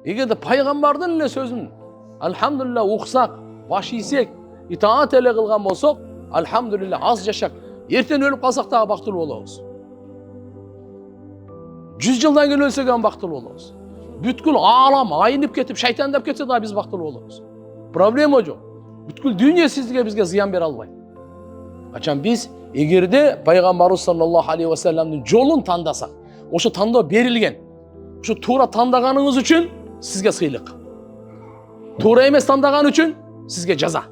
Эгерде пайгамбардын эле сөзүн алхамдулилля уксак, баш ийсек, итаат эле кылган болсок, алхамдулилля аз жашап, эртең өлүп калсак дагы бактылуу болобуз. 100 жылдан кийин өлсөк дагы бактылуу болобуз. Бүткүл аалам айнып кетип, шайтандап кетсе дагы биз бактылуу болобуз. Проблема жок. Бүткүл дүйнө сизге бизге зыян бере албайт. Качан биз эгерде пайгамбарыбыз саллаллаху алейхи ва салламдын жолун тандасак, ошо тандоо берилген. Ошо туура тандаганыңыз үчүн сизге сыйлык. Туура эмес тандаган үчүн сизге жаза.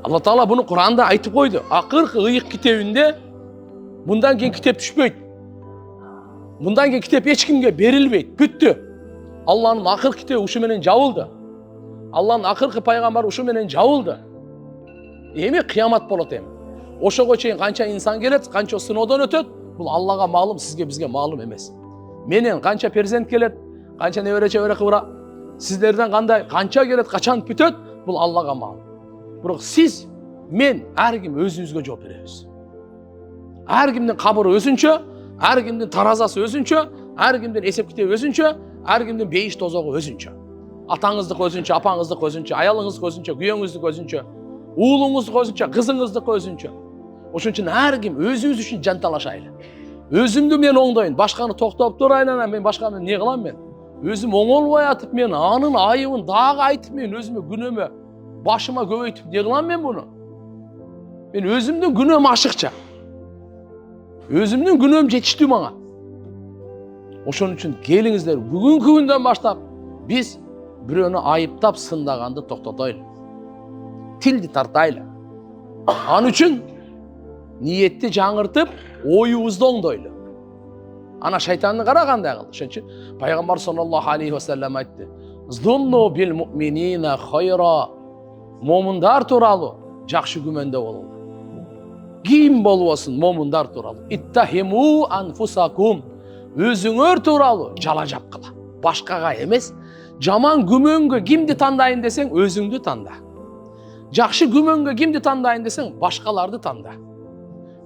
Алла Таала буну Кур'анда айтып койду. Акыркы ыйык китебинде мындан кийин китеп түшпөйт. Мындан кийин китеп эч кимге берилбейт. Бүттү. Алланын акыркы китеби ушу менен жабылды. Алланын акыркы пайгамбары ушу менен жабылды. Эми кыямат болот эми. Ошого чейин канча инсан келет, канча сыноодон өтөт, бул Аллага маалым, сизге бизге маалым эмес. Менен канча перзент келет, канча небере чебере кыбыра, сиздерден кандай, канча келет, качан бүтөт, бул Аллага маалым. Бирок сиз, мен, ар ким өзүбүзгө жооп беребиз. Ар кимдин кабыры өзүнчө, ар кимдин таразасы өзүнчө, ар кимдин эсеп китеби өзүнчө, ар кимдин бейиш тозогу өзүнчө. Атаңыздык өзүнчө, апаңыздык өзүнчө, аялыңыздык өзүнчө, күйөөңүздүк өзүнчө, уулуңуздук өзүнчө, кызыңыздык өзүнчө. Ошон үчүн ар ким өзүбүз үчүн жанталашайлы. Өзүмдү мен оңдойн, башканы токтоп турайын, анан мен башканы эмне кылам мен? Өзүм оңолбой атып, мен анын айыбын дагы айтып, мен өзүмө күнөөмө башыма көбөйтүп эмне кылам мен буну? Мен өзүмдүн күнөөм ашыкча. Өзүмдүн күнөөм жетиштүү мага. Ошон үчүн келиңиздер, бүгүнкү күндөн баштап биз бирөөнү айыптап сындаганды токтотойлу. Тилди тартайлы. Ал үчүн ниетти жаңыртып, оюбузду оңдойлу. Ана шайтанды кара кандай кылды. Ошон үчүн пайгамбар саллаллаху алейхи ва саллям айтты: "Зунну бил муъминина хайра." Момундар тууралуу жакшы күмөндө болуңар. Ким болбосун момундар тууралуу. Иттахиму анфусакум. Өзүңөр тууралуу жала жапкыла. Башкага эмес. Жаман күмөнгө кимди тандайын десең, өзүңдү танда. Жакшы күмөнгө кимди тандайын десең, башкаларды танда.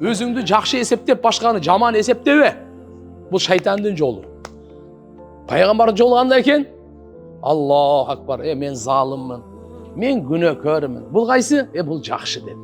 Өзүңдү жакшы эсептеп, башканы жаман эсептебе. Бул шайтандын жолу. Пайгамбардын жолу кандай экен? Аллаху акбар. Мен залыммын. Мен күнөөкөрмүн. Бул кайсы? Бул жакшы деп.